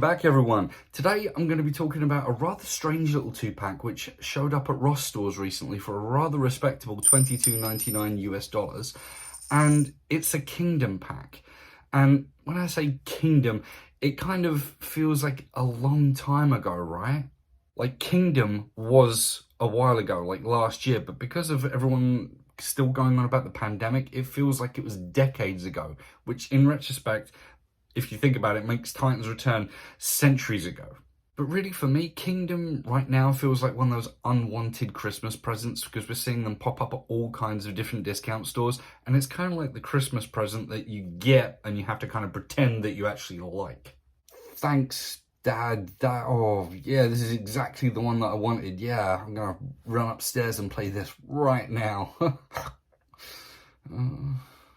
Welcome back, everyone. Today I'm going to be talking about a rather strange little 2-pack which showed up at Ross stores recently for a rather respectable $22.99 US, and it's a Kingdom pack. And when I say Kingdom, it kind of feels like a long time ago, right? Like Kingdom was a while ago, like last year, but because of everyone still going on about the pandemic, it feels like it was decades ago, which in retrospect, if you think about it, makes Titan's return centuries ago. But really for me, Kingdom right now feels like one of those unwanted Christmas presents because we're seeing them pop up at all kinds of different discount stores, and it's kind of like the Christmas present that you get and you have to kind of pretend that you actually like. Thanks, Dad. Oh yeah, this is exactly the one that I wanted. Yeah, I'm gonna run upstairs and play this right now.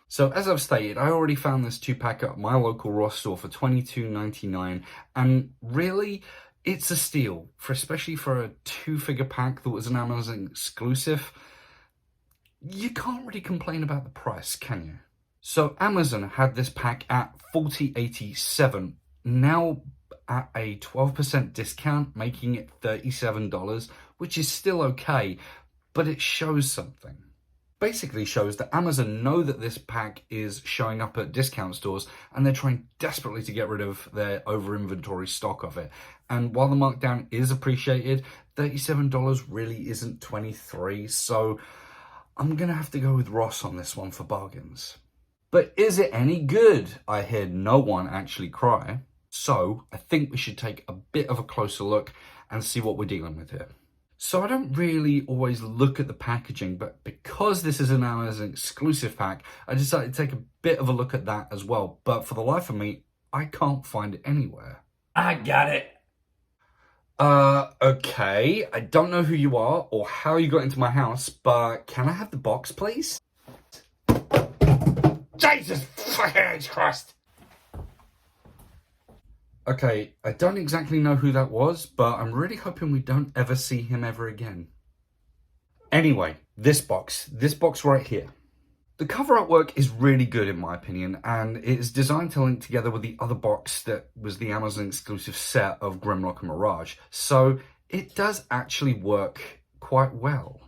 So as I've stated, I already found this 2-pack at my local Ross store for $22.99, and really, it's a steal, especially for a 2-figure pack that was an Amazon exclusive. You can't really complain about the price, can you? So Amazon had this pack at $40.87, now at a 12% discount, making it $37, which is still okay, but it shows something. Basically shows that Amazon know that this pack is showing up at discount stores and they're trying desperately to get rid of their over inventory stock of it. And while the markdown is appreciated, $37 really isn't $23, so I'm gonna have to go with Ross on this one for bargains. But is it any good? I heard no one actually cry. So I think we should take a bit of a closer look and see what we're dealing with here. So I don't really always look at the packaging, but because this is an Amazon exclusive pack, I decided to take a bit of a look at that as well. But for the life of me, I can't find it anywhere. I got it. Okay. I don't know who you are or how you got into my house, but can I have the box, please? Jesus Christ. Okay, I don't exactly know who that was, but I'm really hoping we don't ever see him ever again. Anyway, this box right here. The cover artwork is really good in my opinion, and it is designed to link together with the other box that was the Amazon exclusive set of Grimlock and Mirage, so it does actually work quite well.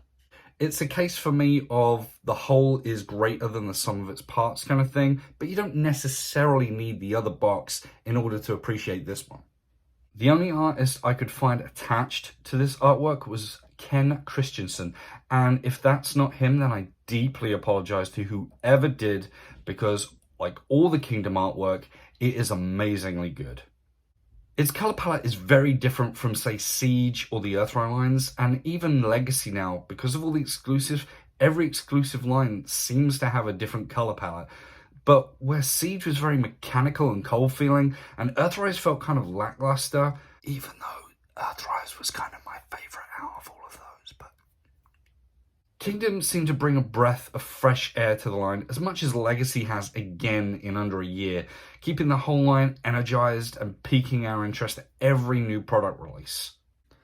It's a case for me of the whole is greater than the sum of its parts kind of thing, but you don't necessarily need the other box in order to appreciate this one. The only artist I could find attached to this artwork was Ken Christensen, and if that's not him, then I deeply apologize to whoever did, because like all the Kingdom artwork, it is amazingly good. Its color palette is very different from, say, Siege or the Earthrise lines, and even Legacy now. Because of all the exclusives, every exclusive line seems to have a different color palette. But where Siege was very mechanical and cold feeling, and Earthrise felt kind of lackluster, even though Earthrise was kind of my favorite out of all of those. But Kingdom seemed to bring a breath of fresh air to the line, as much as Legacy has again in under a year, keeping the whole line energized and piquing our interest at every new product release.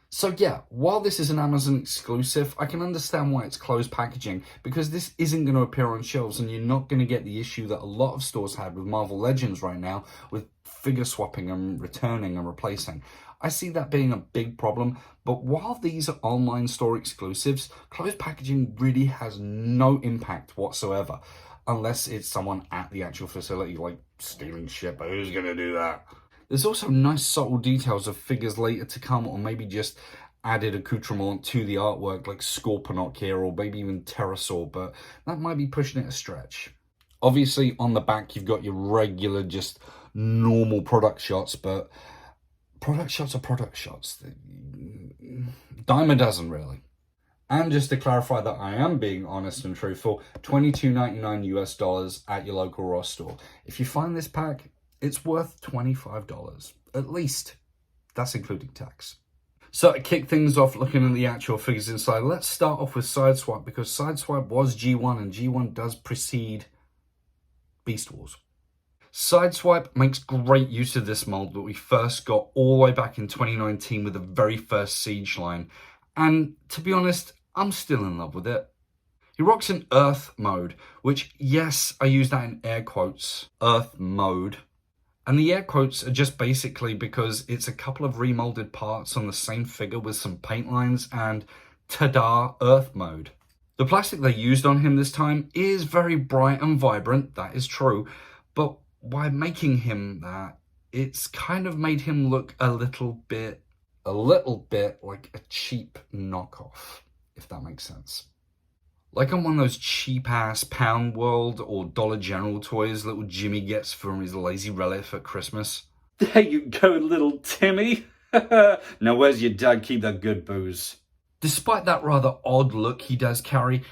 So yeah, while this is an Amazon exclusive, I can understand why it's closed packaging, because this isn't going to appear on shelves and you're not going to get the issue that a lot of stores had with Marvel Legends right now, with figure swapping and returning and replacing. I see that being a big problem, but while these are online store exclusives, closed packaging really has no impact whatsoever, unless it's someone at the actual facility, like stealing shit, but who's gonna do that? There's also nice subtle details of figures later to come, or maybe just added accoutrement to the artwork, like Scorponok here, or maybe even Pterosaur, but that might be pushing it a stretch. Obviously, on the back, you've got your regular, just normal product shots, but product shots are product shots. Dime a dozen, really. And just to clarify that I am being honest and truthful, $22.99 US at your local Ross store. If you find this pack, it's worth $25, at least. That's including tax. So to kick things off, looking at the actual figures inside, let's start off with Sideswipe, because Sideswipe was G1 and G1 does precede Beast Wars. Sideswipe makes great use of this mold that we first got all the way back in 2019 with the very first Siege line. And to be honest, I'm still in love with it. He rocks an Earth mode, which, yes, I use that in air quotes, Earth mode. And the air quotes are just basically because it's a couple of remolded parts on the same figure with some paint lines and ta-da, Earth mode. The plastic they used on him this time is very bright and vibrant, that is true, but by making him that, it's kind of made him look a little bit like a cheap knockoff, if that makes sense. Like on one of those cheap-ass Pound World or Dollar General toys little Jimmy gets from his lazy relative at Christmas. There you go, little Timmy. Now where's your dad keep that good booze? Despite that rather odd look he does carry,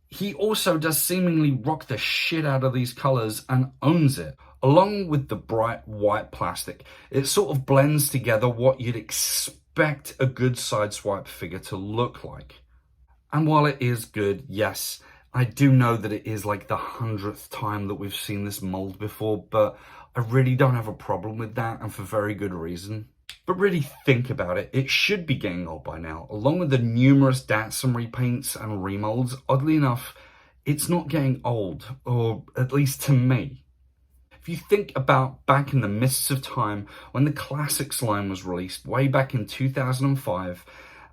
he also does seemingly rock the shit out of these colours and owns it. Along with the bright white plastic, it sort of blends together what you'd expect a good sideswipe figure to look like. And while it is good, yes, I do know that it is like the 100th time that we've seen this mold before, but I really don't have a problem with that, and for very good reason. But really think about it, it should be getting old by now. Along with the numerous Datsun repaints and remolds, oddly enough, it's not getting old, or at least to me. If you think about back in the mists of time when the Classics line was released way back in 2005,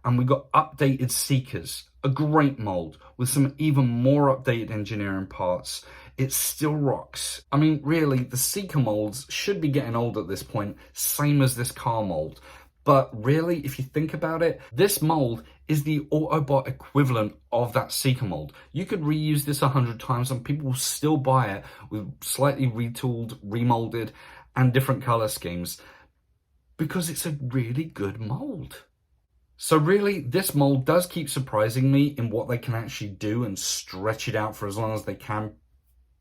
and we got updated Seekers, a great mold with some even more updated engineering parts, it still rocks. I mean, really, the Seeker molds should be getting old at this point, same as this car mold. But really, if you think about it, this mold is the Autobot equivalent of that Seeker mold. You could reuse this 100 times and people will still buy it with slightly retooled, remolded, and different color schemes because it's a really good mold. So really, this mold does keep surprising me in what they can actually do and stretch it out for as long as they can,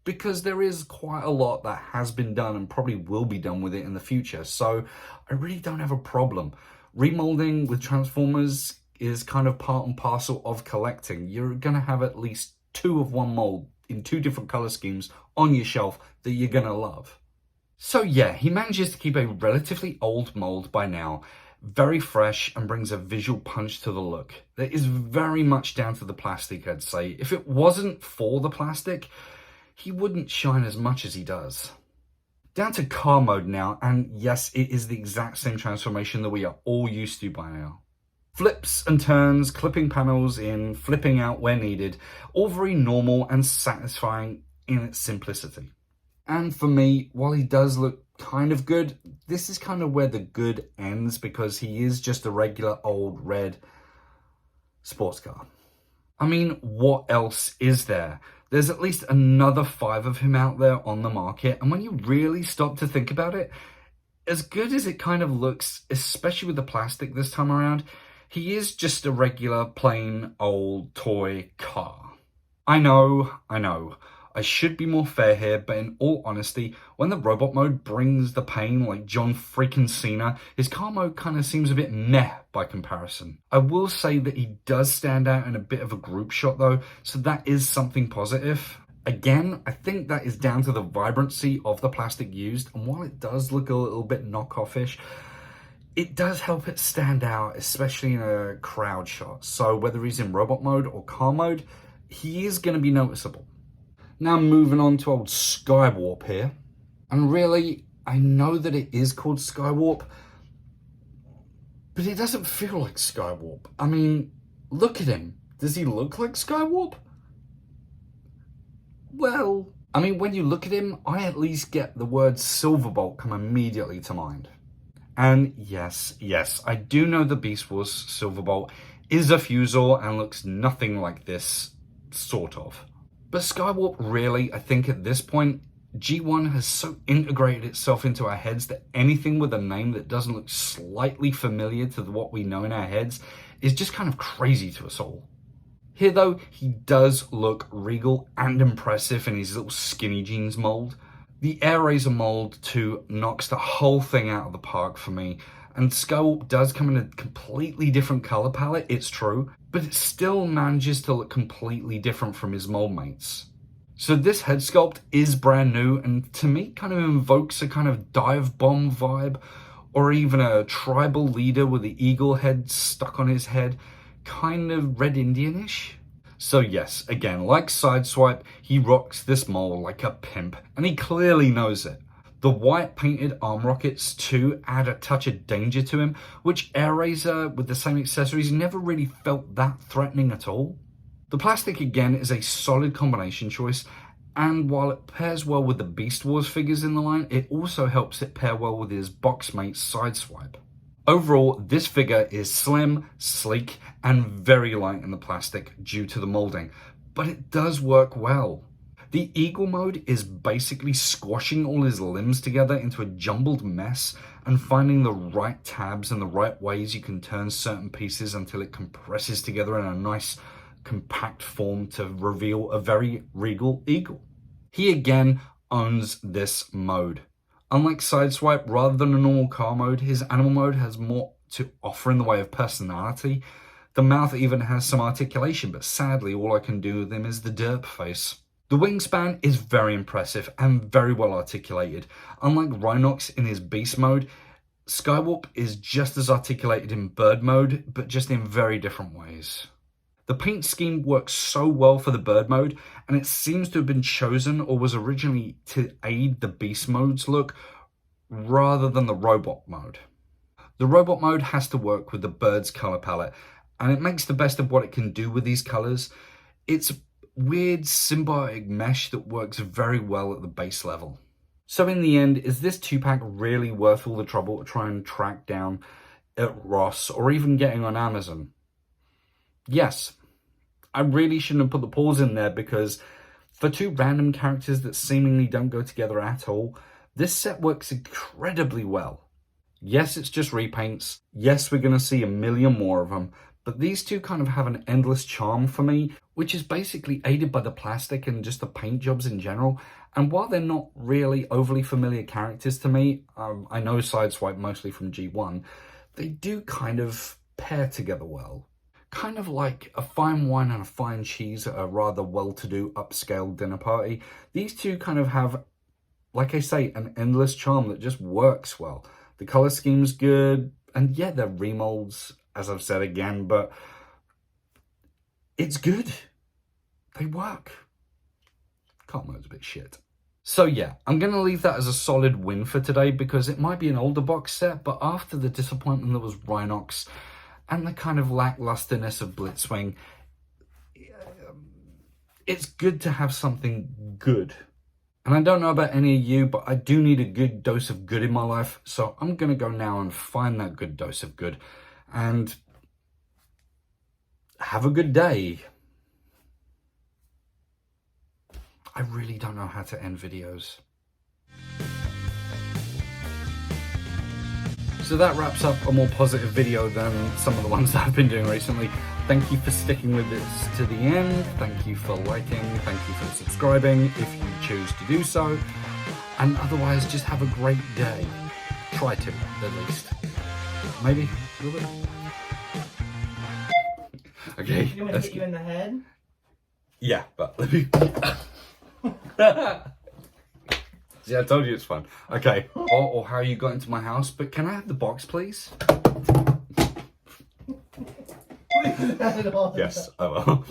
because there is quite a lot that has been done and probably will be done with it in the future. So I really don't have a problem. Remolding with Transformers is kind of part and parcel of collecting. You're going to have at least 2 of one mold in 2 different color schemes on your shelf that you're going to love. So yeah, he manages to keep a relatively old mold by now, very fresh, and brings a visual punch to the look. That is very much down to the plastic, I'd say. If it wasn't for the plastic, he wouldn't shine as much as he does. Down to car mode now, and yes, it is the exact same transformation that we are all used to by now. Flips and turns, clipping panels in, flipping out where needed, all very normal and satisfying in its simplicity. And for me, while he does look kind of good, this is kind of where the good ends, because he is just a regular old red sports car. I mean, what else is there? There's at least another 5 of him out there on the market, and when you really stop to think about it, as good as it kind of looks, especially with the plastic this time around, he is just a regular plain old toy car. I know. I should be more fair here, but in all honesty, when the robot mode brings the pain like John freaking Cena, his car mode kind of seems a bit meh by comparison. I will say that he does stand out in a bit of a group shot though, so that is something positive. Again, I think that is down to the vibrancy of the plastic used, and while it does look a little bit knockoff-ish, it does help it stand out, especially in a crowd shot. So whether he's in robot mode or car mode, he is going to be noticeable. Now moving on to old Skywarp here. And really, I know that it is called Skywarp, but it doesn't feel like Skywarp. I mean, look at him. Does he look like Skywarp? Well, I mean, when you look at him, I at least get the word Silverbolt come immediately to mind. And yes, I do know the Beast Wars Silverbolt is a Fusor and looks nothing like this, sort of. But Skywarp really, I think at this point, G1 has so integrated itself into our heads that anything with a name that doesn't look slightly familiar to what we know in our heads is just kind of crazy to us all. Here though, he does look regal and impressive in his little skinny jeans mold. The Air Razor mold too knocks the whole thing out of the park for me. And Skywarp does come in a completely different color palette, it's true, but it still manages to look completely different from his mold mates. So this head sculpt is brand new and to me kind of invokes a kind of dive bomb vibe, or even a tribal leader with the eagle head stuck on his head, kind of Red Indian-ish. So yes, again, like Sideswipe, he rocks this mold like a pimp, and he clearly knows it. The white painted arm rockets too add a touch of danger to him, which Airraiser with the same accessories never really felt that threatening at all. The plastic again is a solid combination choice, and while it pairs well with the Beast Wars figures in the line, it also helps it pair well with his box mate Sideswipe. Overall, this figure is slim, sleek, and very light in the plastic due to the molding, but it does work well. The Eagle mode is basically squashing all his limbs together into a jumbled mess and finding the right tabs and the right ways you can turn certain pieces until it compresses together in a nice compact form to reveal a very regal eagle. He again owns this mode. Unlike Sideswipe, rather than a normal car mode, his animal mode has more to offer in the way of personality. The mouth even has some articulation, but sadly all I can do with him is the derp face. The wingspan is very impressive and very well articulated. Unlike Rhinox in his beast mode, Skywarp is just as articulated in bird mode, but just in very different ways. The paint scheme works so well for the bird mode, and it seems to have been chosen or was originally to aid the beast mode's look rather than the robot mode. The robot mode has to work with the bird's color palette, and it makes the best of what it can do with these colors. It's weird symbiotic mesh that works very well at the base level. So in the end, is this 2-pack really worth all the trouble to try and track down at Ross or even getting on Amazon? Yes. I really shouldn't have put the pause in there, because for two random characters that seemingly don't go together at all, this set works incredibly well. Yes, it's just repaints. Yes, we're going to see a million more of them, but these two kind of have an endless charm for me, which is basically aided by the plastic and just the paint jobs in general. And while they're not really overly familiar characters to me, I know Sideswipe mostly from G1, they do kind of pair together well. Kind of like a fine wine and a fine cheese at a rather well-to-do upscale dinner party. These two kind of have, like I say, an endless charm that just works well. The color scheme's good, and yeah, they're remolds, as I've said again, but it's good. They work. Car mode's a bit shit. So yeah, I'm going to leave that as a solid win for today, because it might be an older box set, but after the disappointment that was Rhinox and the kind of lacklusterness of Blitzwing, it's good to have something good. And I don't know about any of you, but I do need a good dose of good in my life, so I'm going to go now and find that good dose of good. And have a good day. I really don't know how to end videos. So that wraps up a more positive video than some of the ones that I've been doing recently. Thank you for sticking with this to the end. Thank you for liking. Thank you for subscribing if you choose to do so. And otherwise, just have a great day. Try to, at least. Maybe a little bit. Okay. You want me to hit you in the head? Yeah, but let me... See, I told you it's fun. Okay. Or how you got into my house, but can I have the box, please? Yes, I will.